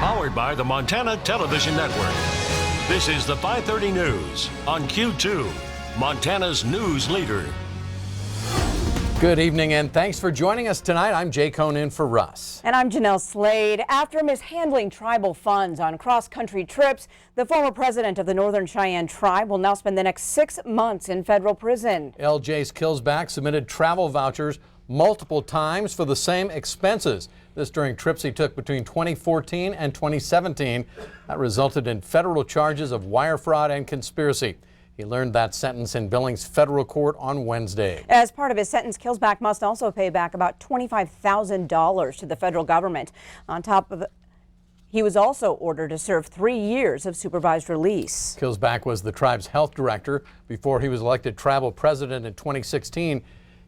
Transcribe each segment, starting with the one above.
Powered by the Montana Television Network. This is the 5:30 News on Q2, Montana's news leader. Good evening and thanks for joining us tonight. I'm Jay Cohn in for Russ. And I'm Janelle Slade. After mishandling tribal funds on cross-country trips, the former president of the Northern Cheyenne tribe will now spend the next 6 months in federal prison. LJ's Killsback submitted travel vouchers multiple times for the same expenses. This during trips he took between 2014 and 2017. That resulted in federal charges of wire fraud and conspiracy. He learned that sentence in Billings federal court on Wednesday. As part of his sentence, Killsback must also pay back about $25,000 to the federal government. On top of it, he was also ordered to serve 3 years of supervised release. Killsback was the tribe's health director before he was elected tribal president in 2016.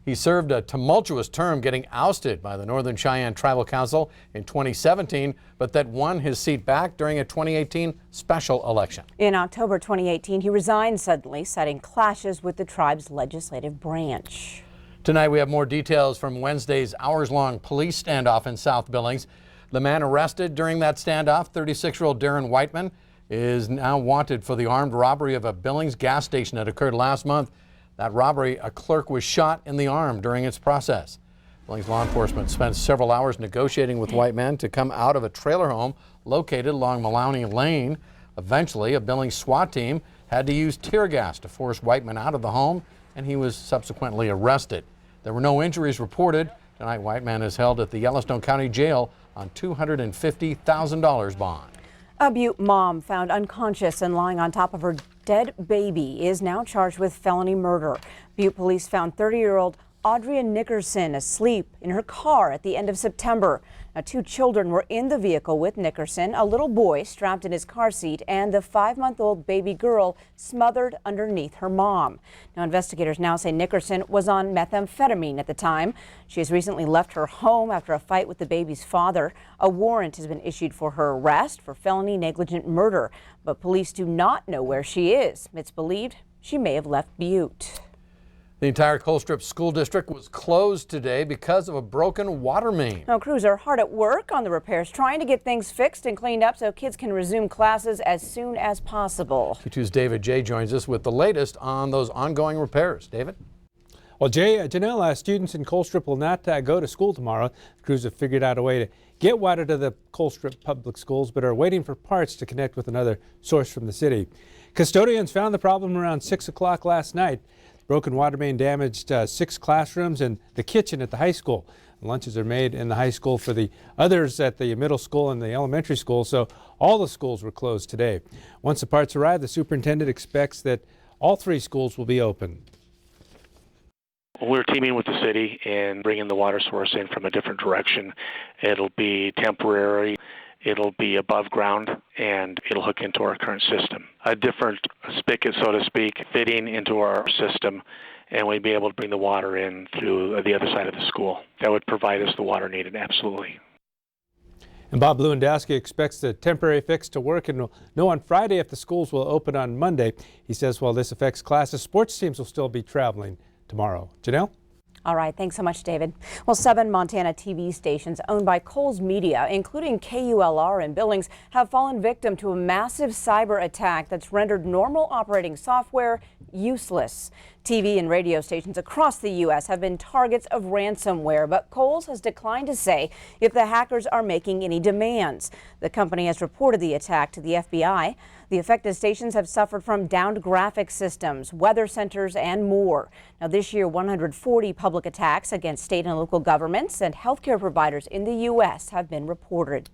He served a tumultuous term, getting ousted by the Northern Cheyenne Tribal Council in 2017, but that won his seat back during a 2018 special election. In October 2018, he resigned suddenly, citing clashes with the tribe's legislative branch. Tonight we have more details from Wednesday's hours-long police standoff in South Billings. The man arrested during that standoff, 36-year-old Darren Whiteman, is now wanted for the armed robbery of a Billings gas station that occurred last month. That robbery, a clerk was shot in the arm during its process. Billings law enforcement spent several hours negotiating with Whiteman to come out of a trailer home located along Maloney Lane. Eventually, a Billings SWAT team had to use tear gas to force Whiteman out of the home, and he was subsequently arrested. There were no injuries reported. Tonight, Whiteman is held at the Yellowstone County Jail on $250,000 bond. A Butte mom found unconscious and lying on top of her dead baby is now charged with felony murder. Butte police found 30-year-old Audria Nickerson asleep in her car at the end of September. Now, 2 children were in the vehicle with Nickerson, a little boy strapped in his car seat, and the 5-month-old baby girl smothered underneath her mom. Now, investigators now say Nickerson was on methamphetamine at the time. She has recently left her home after a fight with the baby's father. A warrant has been issued for her arrest for felony negligent murder, but police do not know where she is. It's believed she may have left Butte. The entire Colstrip school district was closed today because of a broken water main. Now, crews are hard at work on the repairs, trying to get things fixed and cleaned up so kids can resume classes as soon as possible. Q2's David Jay joins us with the latest on those ongoing repairs. David? Well, Jay, Jeanelle, students in Colstrip will not go to school tomorrow. Crews have figured out a way to get water to the Colstrip public schools, but are waiting for parts to connect with another source from the city. Custodians found the problem around 6 o'clock last night. Broken water main damaged 6 classrooms and the kitchen at the high school. Lunches are made in the high school for the others at the middle school and the elementary school, so all the schools were closed today. Once the parts arrive, the superintendent expects that all 3 schools will be open. We're teaming with the city and bringing the water source in from a different direction. It'll be temporary. It'll be above ground, and it'll hook into our current system. A different spigot, so to speak, fitting into our system, and we'd be able to bring the water in through the other side of the school. That would provide us the water needed, absolutely. And Bob Lewandowski expects the temporary fix to work and will know on Friday if the schools will open on Monday. He says while this affects classes, sports teams will still be traveling tomorrow. Janelle? All right, thanks so much, David. Well, 7 Montana TV stations owned by Kohls Media, including KULR in Billings, have fallen victim to a massive cyber attack that's rendered normal operating software useless. TV and radio stations across the U.S. have been targets of ransomware, but Kohls has declined to say if the hackers are making any demands. The company has reported the attack to the FBI. The affected stations have suffered from downed graphic systems, weather centers, and more. Now, this year, 140 public attacks against state and local governments and healthcare providers in the U.S. have been reported.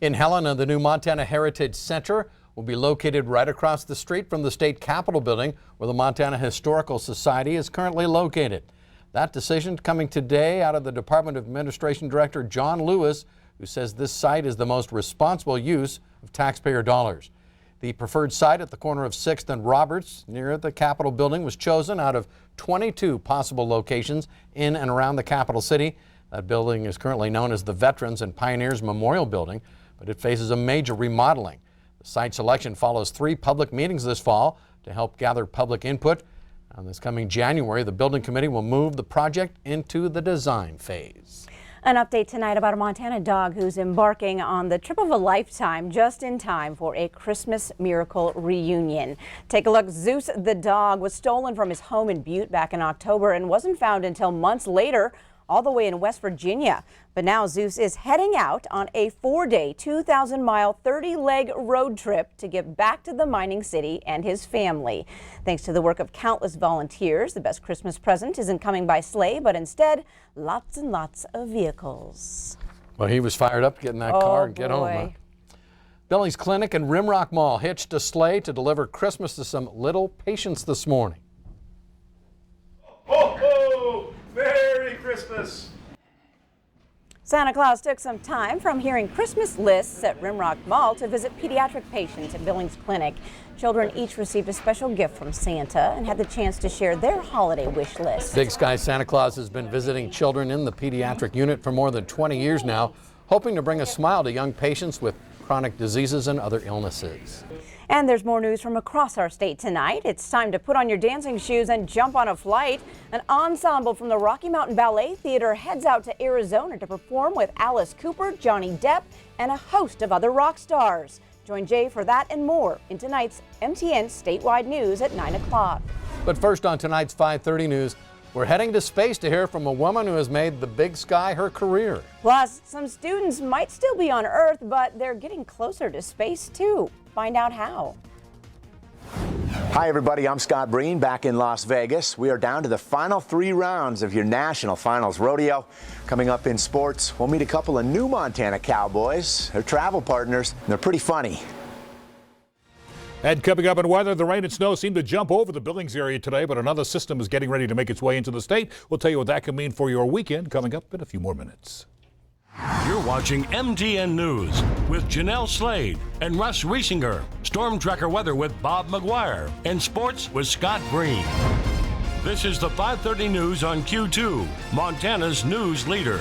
In Helena, the new Montana Heritage Center will be located right across the street from the state capitol building where the Montana Historical Society is currently located. That decision coming today out of the Department of Administration Director John Lewis, who says this site is the most responsible use of taxpayer dollars. The preferred site at the corner of 6th and Roberts near the Capitol building was chosen out of 22 possible locations in and around the capital city. That building is currently known as the Veterans and Pioneers Memorial Building, but it faces a major remodeling. The site selection follows 3 public meetings this fall to help gather public input. On this coming January, the building committee will move the project into the design phase. An update tonight about a Montana dog who's embarking on the trip of a lifetime just in time for a Christmas miracle reunion. Take a look. Zeus the dog was stolen from his home in Butte back in October and wasn't found until months later, all the way in West Virginia. But now Zeus is heading out on a 4-day, 2,000-mile, 30-leg road trip to get back to the mining city and his family. Thanks to the work of countless volunteers, the best Christmas present isn't coming by sleigh, but instead lots and lots of vehicles. Well, he was fired up to get in that car and get home. Huh? Billings Clinic and Rimrock Mall hitched a sleigh to deliver Christmas to some little patients this morning. Ho, ho! Merry Christmas! Santa Claus took some time from hearing Christmas lists at Rimrock Mall to visit pediatric patients at Billings Clinic. Children each received a special gift from Santa and had the chance to share their holiday wish list. Big Sky Santa Claus has been visiting children in the pediatric unit for more than 20 years now, hoping to bring a smile to young patients with chronic diseases and other illnesses. And there's more news from across our state tonight. It's time to put on your dancing shoes and jump on a flight. An ensemble from the Rocky Mountain Ballet Theater heads out to Arizona to perform with Alice Cooper, Johnny Depp, and a host of other rock stars. Join Jay for that and more in tonight's MTN Statewide News at 9 o'clock. But first on tonight's 5:30 News, we're heading to space to hear from a woman who has made the big sky her career. Plus, some students might still be on Earth, but they're getting closer to space too. Find out how. Hi everybody, I'm Scott Breen back in Las Vegas. We are down to the final 3 rounds of your National Finals Rodeo. Coming up in sports, we'll meet a couple of new Montana Cowboys. They're travel partners, and they're pretty funny. And coming up in weather, the rain and snow seem to jump over the Billings area today, but another system is getting ready to make its way into the state. We'll tell you what that can mean for your weekend coming up in a few more minutes. You're watching MTN News with Janelle Slade and Russ Riesinger, Storm Tracker weather with Bob McGuire, and sports with Scott Breen. This is the 5:30 News on Q2, Montana's news leader.